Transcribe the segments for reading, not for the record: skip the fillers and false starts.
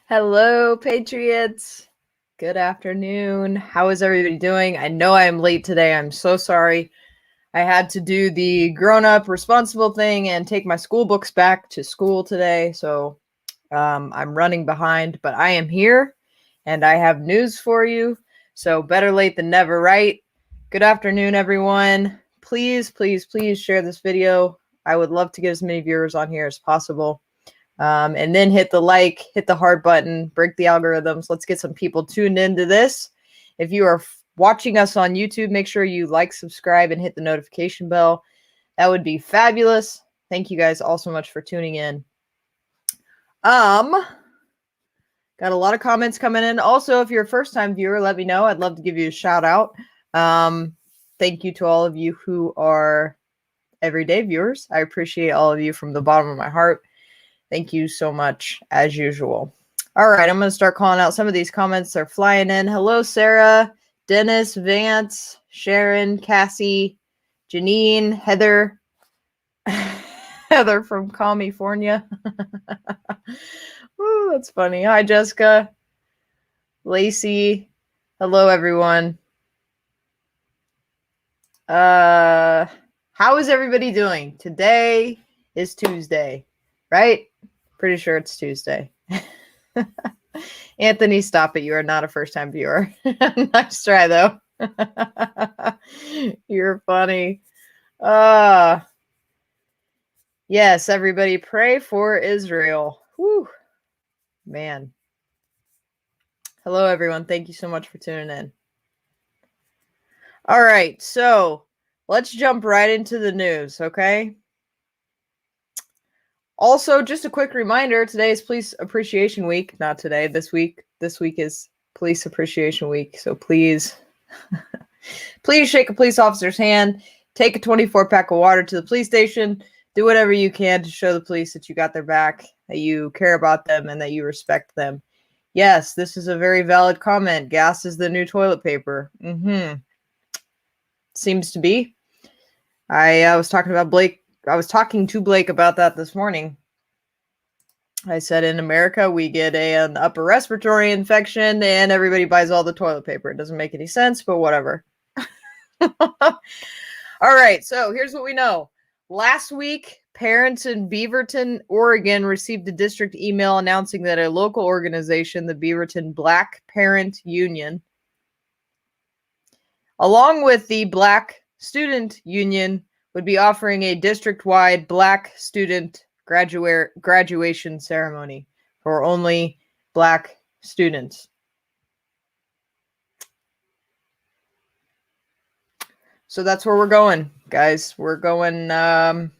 Hello, Patriots. Good afternoon. How is everybody doing? I know I am late today. I'm so sorry. I had to do the grown-up responsible thing and take my school books back to school today. So I'm running behind, but I am here and I have news for you. So better late than never, right? Good afternoon, everyone. Please, please, please share this video. I would love to get as many viewers on here as possible. And then hit the like, hit the heart button, break the algorithms. Let's get some people tuned into this. If you are watching us on YouTube, make sure you like, subscribe, and hit the notification bell. That would be fabulous. Thank you guys all so much for tuning in. Got a lot of comments coming in. Also, if you're a first-time viewer, let me know. I'd love to give you a shout out. Thank you to all of you who are everyday viewers. I appreciate all of you from the bottom of my heart. Thank you so much, as usual. All right, I'm going to start calling out some of these comments. They're flying in. Hello, Sarah, Dennis, Vance, Sharon, Cassie, Janine, Heather, Heather from California. Ooh, that's funny. Hi, Jessica, Lacey. Hello, everyone. How is everybody doing? Today is Tuesday, right? Pretty sure it's Tuesday. Anthony, stop it. You are not a first-time viewer. Nice try, though. You're funny. Yes, everybody pray for Israel. Whew. Man. Hello, everyone. Thank you so much for tuning in. All right, so let's jump right into the news, okay? Also, just a quick reminder, today is Police Appreciation Week. Not today, this week. This week is Police Appreciation Week. So please, please shake a police officer's hand, take a 24-pack of water to the police station, do whatever you can to show the police that you got their back, that you care about them, and that you respect them. Yes, this is a very valid comment. Gas is the new toilet paper. Seems to be. I was talking about Blake. I was talking to Blake about that this morning. I said in America, we get an upper respiratory infection and everybody buys all the toilet paper. It doesn't make any sense, but whatever. All right, so here's what we know. Last week, parents in Beaverton, Oregon received a district email announcing that a local organization, the Beaverton Black Parent Union, along with the Black Student Union, would be offering a district-wide Black student graduation ceremony for only Black students. So that's where we're going, guys. We're going, I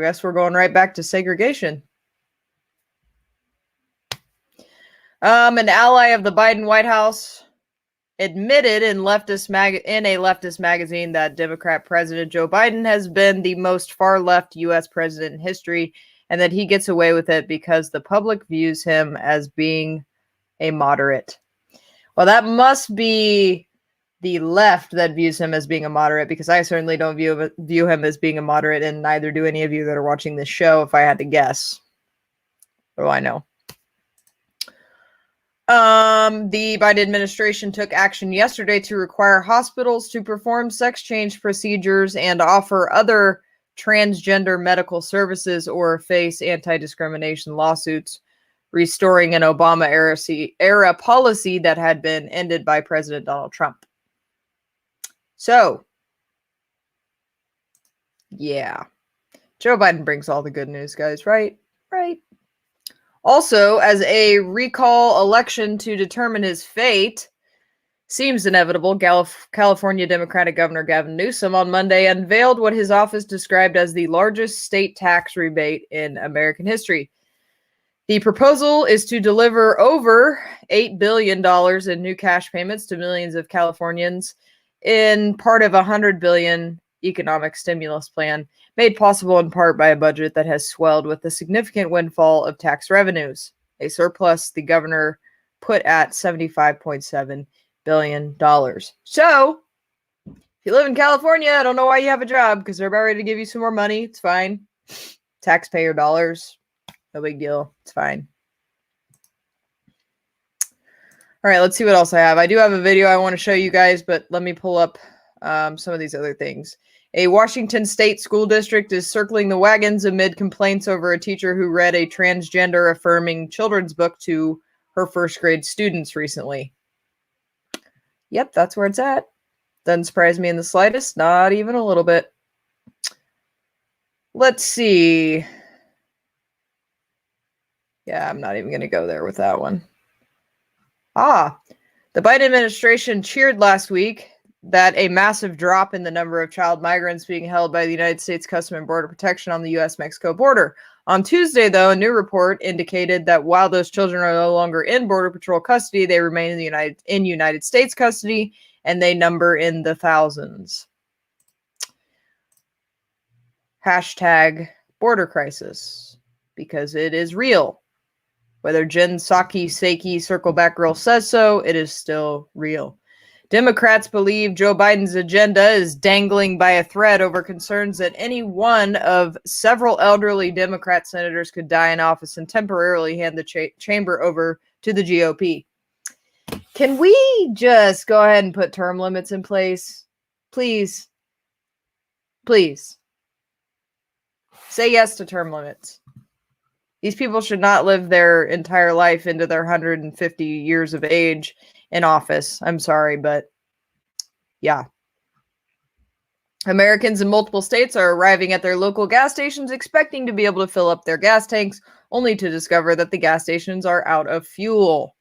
guess we're going right back to segregation. An ally of the Biden White House admitted in a leftist magazine that Democrat President Joe Biden has been the most far-left U.S. president in history, and that he gets away with it because the public views him as being a moderate. Well, that must be the left that views him as being a moderate, because I certainly don't view him as being a moderate, and neither do any of you that are watching this show, if I had to guess. What do I know? The Biden administration took action yesterday to require hospitals to perform sex change procedures and offer other transgender medical services or face anti-discrimination lawsuits, restoring an Obama era policy that had been ended by President Donald Trump. So, yeah, Joe Biden brings all the good news, guys, right? Right. Also, as a recall election to determine his fate seems inevitable, California Democratic Governor Gavin Newsom on Monday unveiled what his office described as the largest state tax rebate in American history. The proposal is to deliver over $8 billion in new cash payments to millions of Californians in part of a $100 billion economic stimulus plan, made possible in part by a budget that has swelled with a significant windfall of tax revenues, a surplus the governor put at $75.7 billion. So, if you live in California, I don't know why you have a job, because they're about ready to give you some more money. It's fine. Taxpayer dollars. No big deal. It's fine. All right, let's see what else I have. I do have a video I want to show you guys, but let me pull up some of these other things. A Washington State school district is circling the wagons amid complaints over a teacher who read a transgender affirming children's book to her first grade students recently. Yep, that's where it's at. Doesn't surprise me in the slightest, not even a little bit. Let's see. Yeah, I'm not even going to go there with that one. The Biden administration cheered last week that a massive drop in the number of child migrants being held by the United States Customs and Border Protection on the U.S.-Mexico border. On Tuesday, though, a new report indicated that while those children are no longer in Border Patrol custody, they remain in United States custody, and they number in the thousands. Hashtag border crisis, because it is real. Whether Jen Psaki, Seiki, Circle Back Girl says so, it is still real. Democrats believe Joe Biden's agenda is dangling by a thread over concerns that any one of several elderly Democrat senators could die in office and temporarily hand the chamber over to the GOP. Can we just go ahead and put term limits in place? Please. Please. Say yes to term limits. These people should not live their entire life into their 150 years of age in office. I'm sorry, but yeah. Americans in multiple states are arriving at their local gas stations expecting to be able to fill up their gas tanks, only to discover that the gas stations are out of fuel.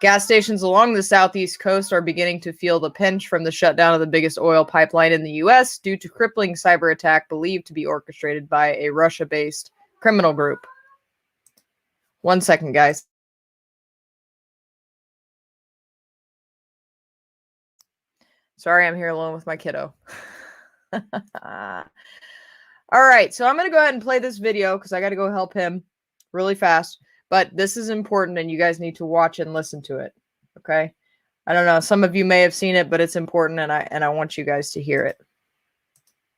Gas stations along the southeast coast are beginning to feel the pinch from the shutdown of the biggest oil pipeline in the U.S. due to crippling cyber attack believed to be orchestrated by a Russia-based criminal group. 1 second, guys. Sorry, I'm here alone with my kiddo. All right, so I'm going to go ahead and play this video because I got to go help him really fast. But this is important, and you guys need to watch and listen to it, okay? I don't know. Some of you may have seen it, but it's important, and I want you guys to hear it.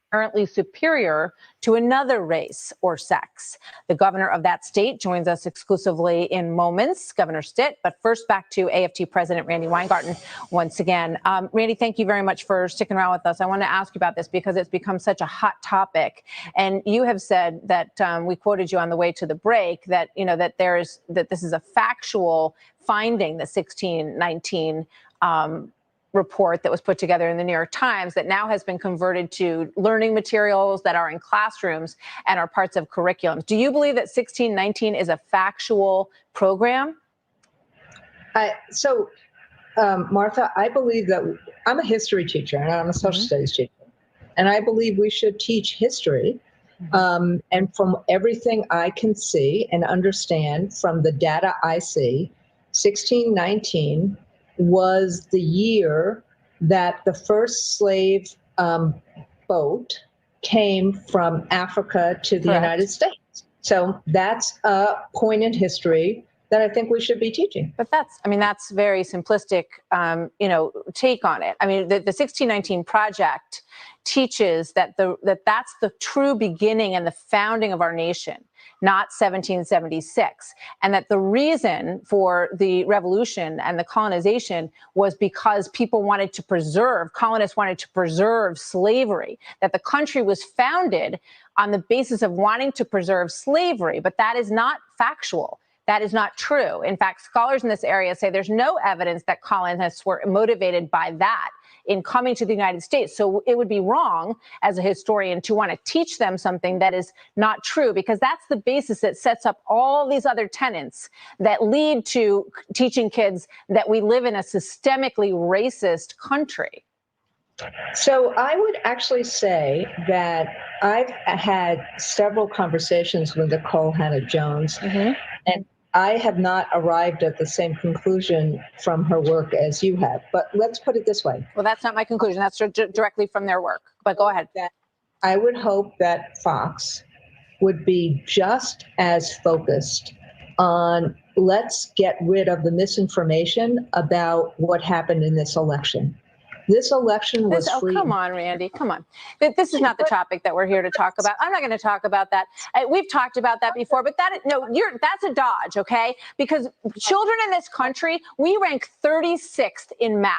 Apparently superior to another race or sex. The governor of that state joins us exclusively in moments, Governor Stitt. But first, back to AFT President Randy Weingarten once again. Randy, thank you very much for sticking around with us. I want to ask you about this because it's become such a hot topic. And you have said that we quoted you on the way to the break that, you know, that this is a factual finding, the 1619 report that was put together in the New York Times that now has been converted to learning materials that are in classrooms and are parts of curriculums. Do you believe that 1619 is a factual program? Martha, I believe that I'm a history teacher and I'm a social studies teacher. And I believe we should teach history. And from everything I can see and understand from the data I see, 1619 was the year that the first slave boat came from Africa to the United States. So that's a point in history that I think we should be teaching. But that's very simplistic, take on it. I mean, the 1619 Project teaches that that's the true beginning and the founding of our nation, not 1776. And that the reason for the revolution and the colonization was because colonists wanted to preserve slavery, that the country was founded on the basis of wanting to preserve slavery. But that is not factual. That is not true. In fact, scholars in this area say there's no evidence that colonists were motivated by that in coming to the United States. So it would be wrong as a historian to want to teach them something that is not true, because that's the basis that sets up all these other tenets that lead to teaching kids that we live in a systemically racist country. So I would actually say that I've had several conversations with Nicole Hannah-Jones, and I have not arrived at the same conclusion from her work as you have. But let's put it this way. Well, that's not my conclusion. That's directly from their work. But go ahead. I would hope that Fox would be just as focused on let's get rid of the misinformation about what happened in this election. This election was free. Come on, Randy, come on. This is not the topic that we're here to talk about. I'm not going to talk about that. We've talked about that before, but that's a dodge, okay? Because children in this country, we rank 36th in math.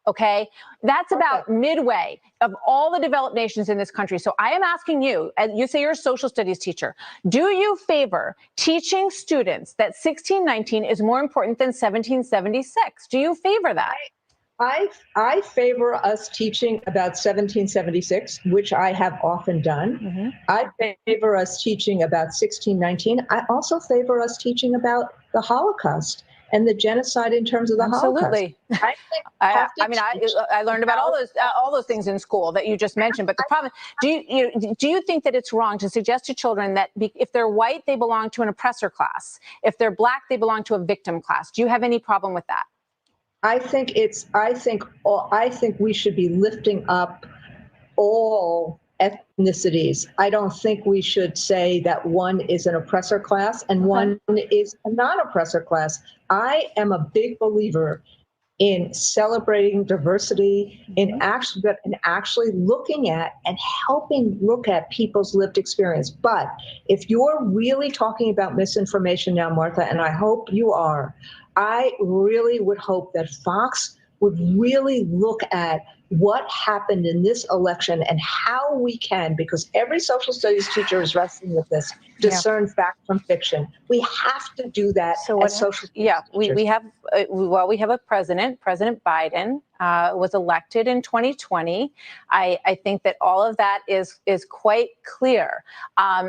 Okay, that's about midway of all the developed nations in this country. So I am asking you, and you say you're a social studies teacher, do you favor teaching students that 1619 is more important than 1776? Do you favor that? I favor us teaching about 1776, which I have often done. Mm-hmm. I favor us teaching about 1619. I also favor us teaching about the Holocaust and the genocide in terms of the Absolutely. Holocaust. I learned about all those things in school that you just mentioned. But the problem, do you think that it's wrong to suggest to children that if they're white, they belong to an oppressor class? If they're black, they belong to a victim class? Do you have any problem with that? I think we should be lifting up all ethnicities. I don't think we should say that one is an oppressor class and one is a non-oppressor class. I am a big believer in celebrating diversity, in actually looking at and helping look at people's lived experience. But if you're really talking about misinformation now, Martha, and I hope you are, I really would hope that Fox would really look at what happened in this election and how we can, because every social studies teacher is wrestling with this, discern fact from fiction. We have to do that as social studies teachers. We have a President Biden was elected in 2020. I think that all of that is quite clear.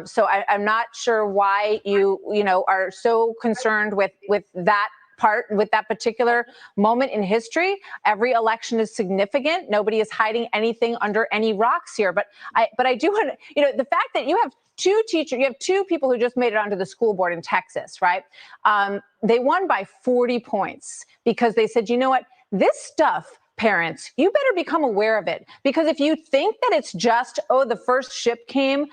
So I'm not sure why you are so concerned with that part, with that particular moment in history. Every election is significant. Nobody is hiding anything under any rocks here. But I do want to, the fact that you have two people who just made it onto the school board in Texas, right? They won by 40 points because they said, you know what, this stuff, parents, you better become aware of it. Because if you think that it's just, the first ship came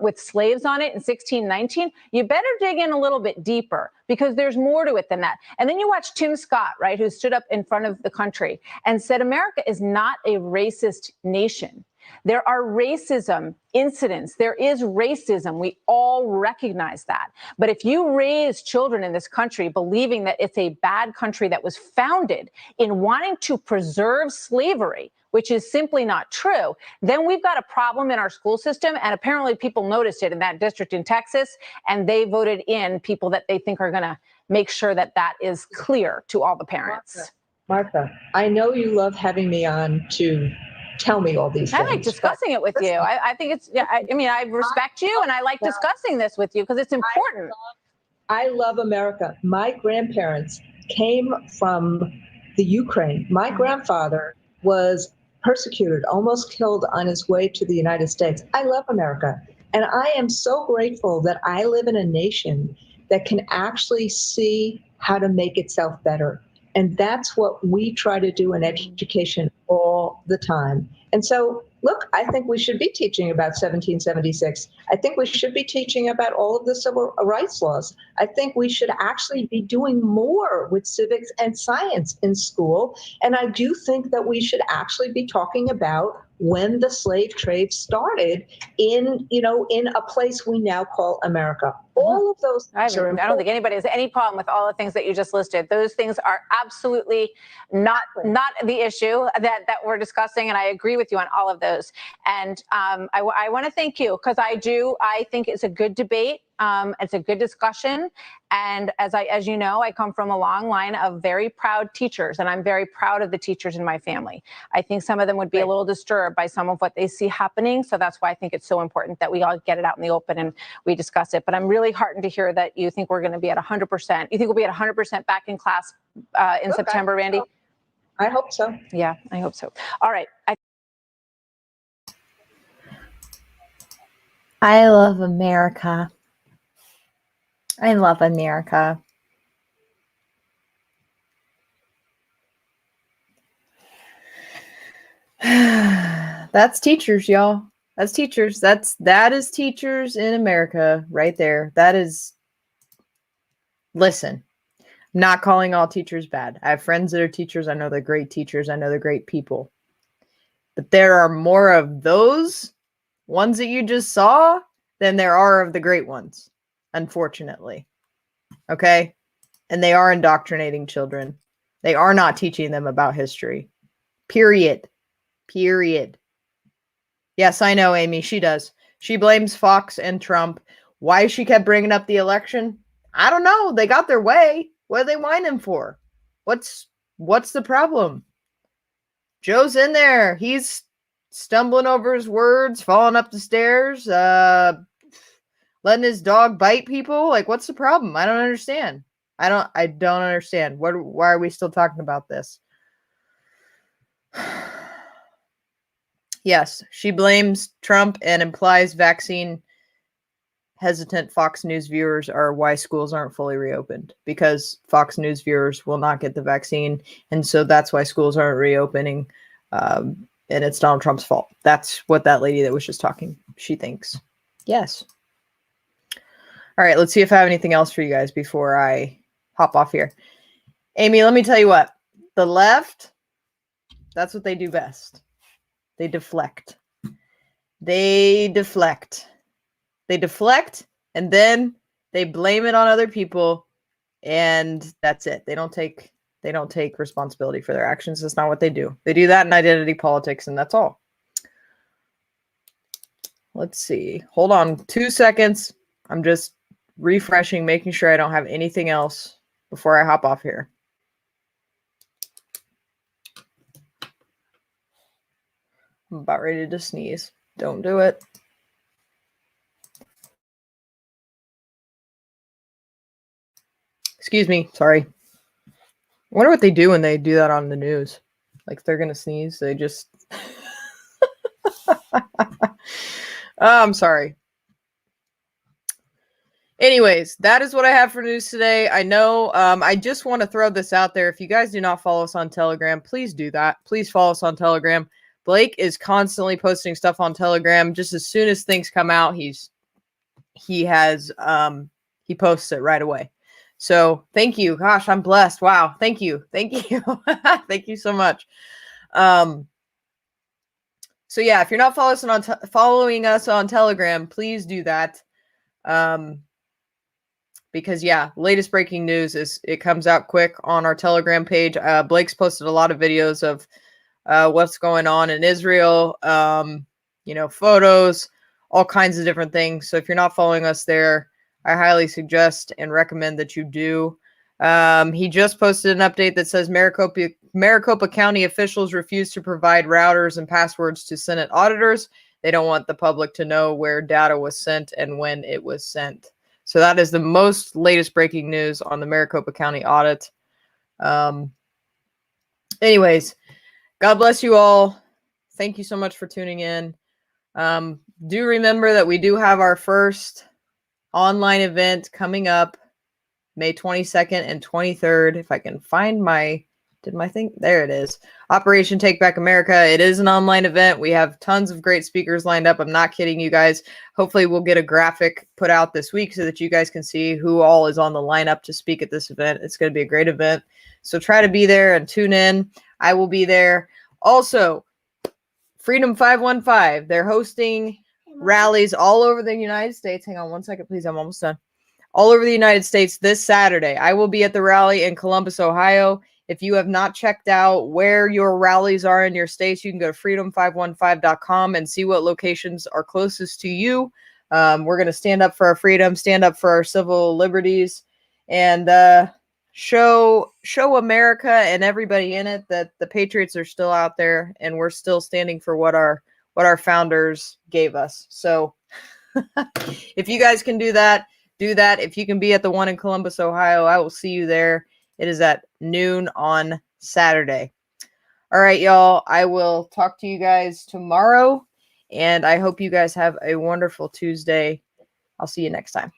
with slaves on it in 1619, you better dig in a little bit deeper, because there's more to it than that. And then you watch Tim Scott, right, who stood up in front of the country and said, America is not a racist nation. There are racism incidents. There is racism. We all recognize that. But if you raise children in this country believing that it's a bad country that was founded in wanting to preserve slavery, which is simply not true, then we've got a problem in our school system. And apparently people noticed it in that district in Texas, and they voted in people that they think are going to make sure that that is clear to all the parents. Martha, I know you love having me on to tell me all these things. I like discussing it with you. I think it's, I respect you, and I like discussing this with you because it's important. I love America. My grandparents came from the Ukraine. My grandfather was persecuted, almost killed on his way to the United States. I love America. And I am so grateful that I live in a nation that can actually see how to make itself better. And that's what we try to do in education all the time. And so, look, I think we should be teaching about 1776. I think we should be teaching about all of the civil rights laws. I think we should actually be doing more with civics and science in school. And I do think that we should actually be talking about when the slave trade started in a place we now call America. All of those things are important. I don't think anybody has any problem with all the things that you just listed. Those things are absolutely not the issue that we're discussing, and I agree with you on all of those. And I want to thank you, because I think it's a good debate. It's a good discussion. And as you know, I come from a long line of very proud teachers, and I'm very proud of the teachers in my family. I think some of them would be a little disturbed by some of what they see happening. So that's why I think it's so important that we all get it out in the open and we discuss it. But I'm really heartened to hear that you think we're going to be at 100%. You think we'll be at 100% back in class in September, Randy? I hope so. Yeah, I hope so. All right. I love America. I love America. That's teachers, y'all. That's teachers. That is teachers in America right there. That is, listen, I'm not calling all teachers bad. I have friends that are teachers. I know they're great teachers. I know they're great people. But there are more of those ones that you just saw than there are of the great ones, unfortunately. Okay? And they are indoctrinating children. They are not teaching them about history. Period. Period. Yes, I know, Amy. She does. She blames Fox and Trump. Why she kept bringing up the election? I don't know. They got their way. What are they whining for? What's the problem? Joe's in there. He's stumbling over his words, falling up the stairs, letting his dog bite people. Like, what's the problem? I don't understand. I don't understand. Why are we still talking about this? Yes, she blames Trump and implies vaccine hesitant Fox News viewers are why schools aren't fully reopened, because Fox News viewers will not get the vaccine. And so that's why schools aren't reopening. And it's Donald Trump's fault. That's what that lady that was just talking, she thinks. Yes. All right, let's see if I have anything else for you guys before I hop off here. Amy, let me tell you what. The left, that's what they do best. They deflect. They deflect. They deflect, and then they blame it on other people, and that's it. They don't take responsibility for their actions. That's not what they do. They do that in identity politics, and that's all. Let's see. Hold on 2 seconds. I'm just refreshing, making sure I don't have anything else before I hop off here. I'm about ready to sneeze. Don't do it. Excuse me. Sorry. I wonder what they do when they do that on the news. Like, they're going to sneeze. They just... I'm sorry. Anyways, that is what I have for news today. I know I just want to throw this out there. If you guys do not follow us on Telegram, please do that. Please follow us on Telegram. Blake is constantly posting stuff on Telegram. Just as soon as things come out, he posts it right away. So thank you. Gosh, I'm blessed. Wow. Thank you. Thank you. Thank you so much. So yeah, if you're not following us on Telegram, please do that. Because yeah, latest breaking news it comes out quick on our Telegram page. Blake's posted a lot of videos of what's going on in Israel, photos, all kinds of different things. So if you're not following us there, I highly suggest and recommend that you do. He just posted an update that says Maricopa County officials refuse to provide routers and passwords to Senate auditors. They don't want the public to know where data was sent and when it was sent. So that is the most latest breaking news on the Maricopa County audit. Anyways, God bless you all. Thank you so much for tuning in. Do remember that we do have our first online event coming up May 22nd and 23rd. If I can find my thing? There it is. Operation Take Back America. It is an online event. We have tons of great speakers lined up. I'm not kidding you guys. Hopefully we'll get a graphic put out this week so that you guys can see who all is on the lineup to speak at this event. It's going to be a great event. So try to be there and tune in. I will be there. Also, Freedom 515. They're hosting rallies all over the United States. Hang on one second, please. I'm almost done. All over the United States this Saturday. I will be at the rally in Columbus, Ohio. If you have not checked out where your rallies are in your states, you can go to freedom515.com and see what locations are closest to you. We're going to stand up for our freedom, stand up for our civil liberties, and show America and everybody in it that the patriots are still out there and we're still standing for what our founders gave us. So if you guys can do that, do that. If you can be at the one in Columbus, Ohio, I will see you there. It is at noon on Saturday. All right, y'all. I will talk to you guys tomorrow, and I hope you guys have a wonderful Tuesday. I'll see you next time.